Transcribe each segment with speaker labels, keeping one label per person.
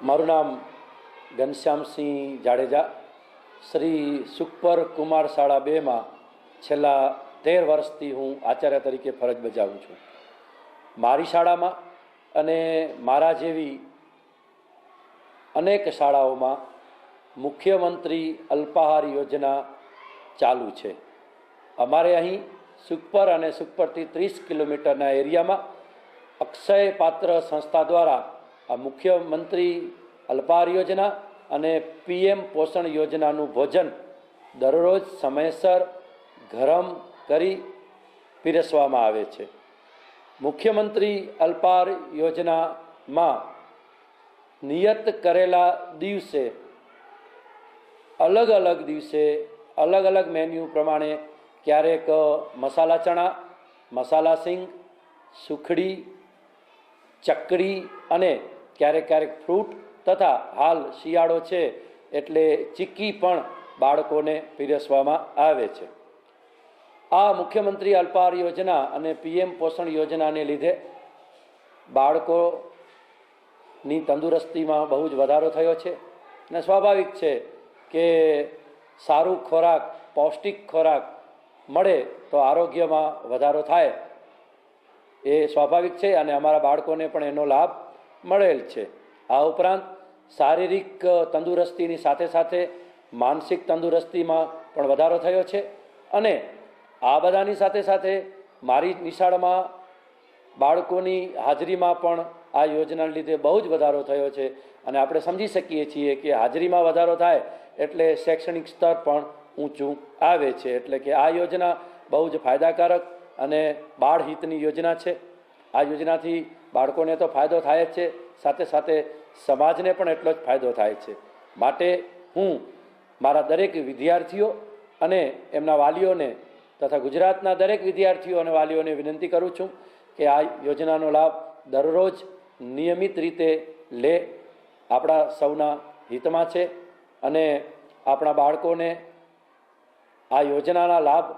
Speaker 1: મારું નામ ઘનશ્યામસિંહ જાડેજા શ્રી સુખપર કુમાર શાળા 2 માં છેલ્લા 13 વર્ષથી હું આચાર્ય તરીકે ફરજ બજાવું છું। મારી શાળામાં અને મારા જેવી અનેક શાળાઓમાં મુખ્યમંત્રી અલ્પાહાર યોજના ચાલુ છે। અમારે અહીં સુખપર અને સુખપરથી 30 કિલોમીટરના એરિયામાં અક્ષય પાત્ર સંસ્થા દ્વારા આ મુખ્યમંત્રી અલ્પાહાર યોજના અને PM પોષણ યોજનાનું ભોજન દરરોજ સમયસર ગરમ કરી પીરસવામાં આવે છે। મુખ્યમંત્રી અલ્પાહાર યોજનામાં નિયત કરેલા દિવસે અલગ અલગ દિવસે અલગ અલગ મેન્યુ પ્રમાણે ક્યારેક મસાલા ચણા, મસાલા સિંગ, સુખડી, ચકડી અને ક્યારેક ક્યારેક ફ્રૂટ તથા હાલ શિયાળો છે એટલે ચીક્કી પણ બાળકોને પીરસવામાં આવે છે। આ મુખ્યમંત્રી અલ્પાહાર યોજના અને PM પોષણ યોજનાને લીધે બાળકોની તંદુરસ્તીમાં બહુ જ વધારો થયો છે અને સ્વાભાવિક છે કે સારું ખોરાક, પૌષ્ટિક ખોરાક મળે તો આરોગ્યમાં વધારો થાય એ સ્વાભાવિક છે અને અમારા બાળકોને પણ એનો લાભ મળેલ છે। આ ઉપરાંત શારીરિક તંદુરસ્તીની સાથે સાથે માનસિક તંદુરસ્તીમાં પણ વધારો થયો છે અને આ બધાની સાથે સાથે મારી નિશાળમાં બાળકોની હાજરીમાં પણ આ યોજનાને લીધે બહુ જ વધારો થયો છે અને આપણે સમજી શકીએ છીએ કે હાજરીમાં વધારો થાય એટલે શૈક્ષણિક સ્તર પણ ઊંચું આવે છે। એટલે કે આ યોજના બહુ જ ફાયદાકારક અને બાળ હિતની યોજના છે। આ યોજનાથી બાળકોને તો ફાયદો થાય જ છે, સાથે સાથે સમાજને પણ એટલો જ ફાયદો થાય છે। માટે હું મારા દરેક વિદ્યાર્થીઓ અને એમના વાલીઓને તથા ગુજરાતના દરેક વિદ્યાર્થીઓ અને વાલીઓને વિનંતી કરું છું કે આ યોજનાનો લાભ દરરોજ નિયમિત રીતે લે, આપણા સૌના હિતમાં છે અને આપણા બાળકોને આ યોજનાના લાભ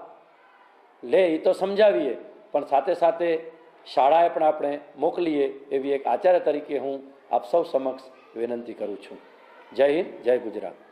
Speaker 1: લે એ તો સમજાવીએ પણ સાથે સાથે શાળાએ પણ આપણે મોકલીએ એવી એક આચાર્ય તરીકે હું આપ સૌ સમક્ષ વિનંતી કરું છું। જય હિન્દ, જય ગુજરાત।